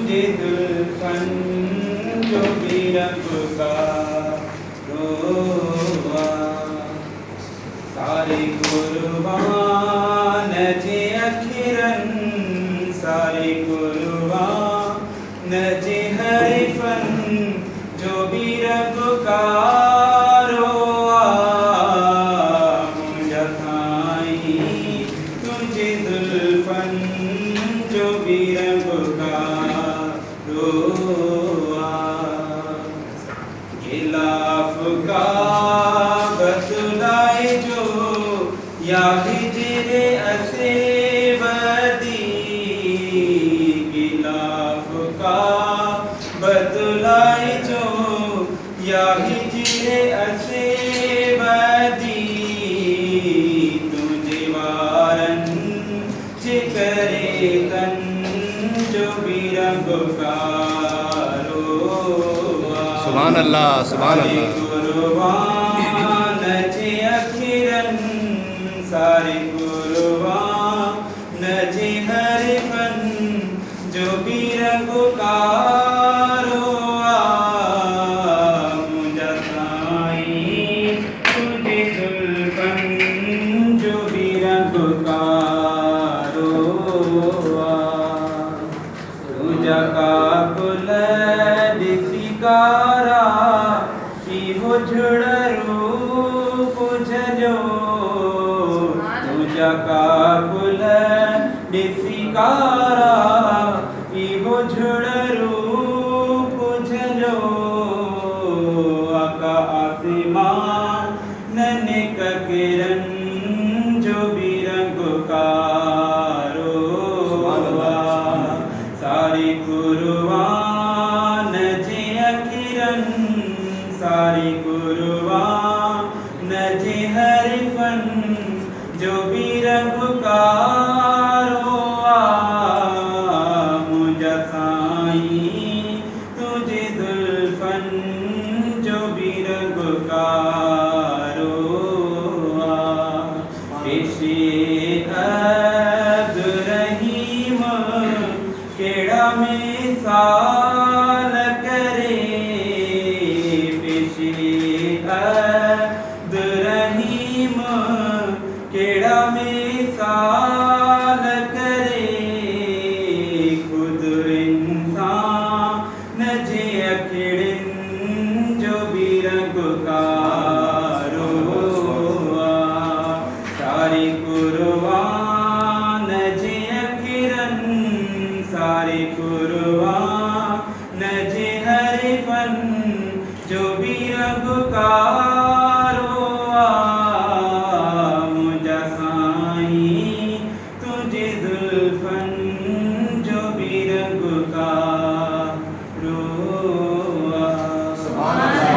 तुझे जुल्फन जो भी रब का रोआ सारे कुर्बान जे अखिरन सारे कुर्बान जे हरिफन जो भी रब का रोआ मुझा खाई तुझे जुल्फन जो भी रब का रोआ गिलाफ का बतलाए जो या हिजरे असे बदी गिलाफ का बतलाए जो या हिजरे असे बदी तुझे वारन चिकरे तन जो भी रब का रोआ सुभान अल्लाह सुभान अल्लाह कुर्बान जे अखिरन सारे कुर्बान जे हरिफन जो भी रब का रोआ मुझा खाई तुझे जुल्फन जो भी रब का रोआ तुझा का कुल दिसिकारा की हो झुड़रू बुझलो तुझा का कुल दिसिकारा की हो झुड़रू बुझलो आका आसमान नने का किरण जो भी रंग का रोआ सारी कुर्बान जे अखिरन सारी कुर्बान जे हरिफन जो भी रब का रोआ मुझा साईं तुझे जुल्फन जो भी रब का रोआ पेशे अब्दुर्रहीम केड़ा में साल करे पेशे अब्दुर्रहीम केड़ा में साल करे खुद इंसान जे अखिड़न जो भी रब का रोआ सारी कुर्बान जे अखिरन सारे कुर्बान जे हरिफन जो भी रब का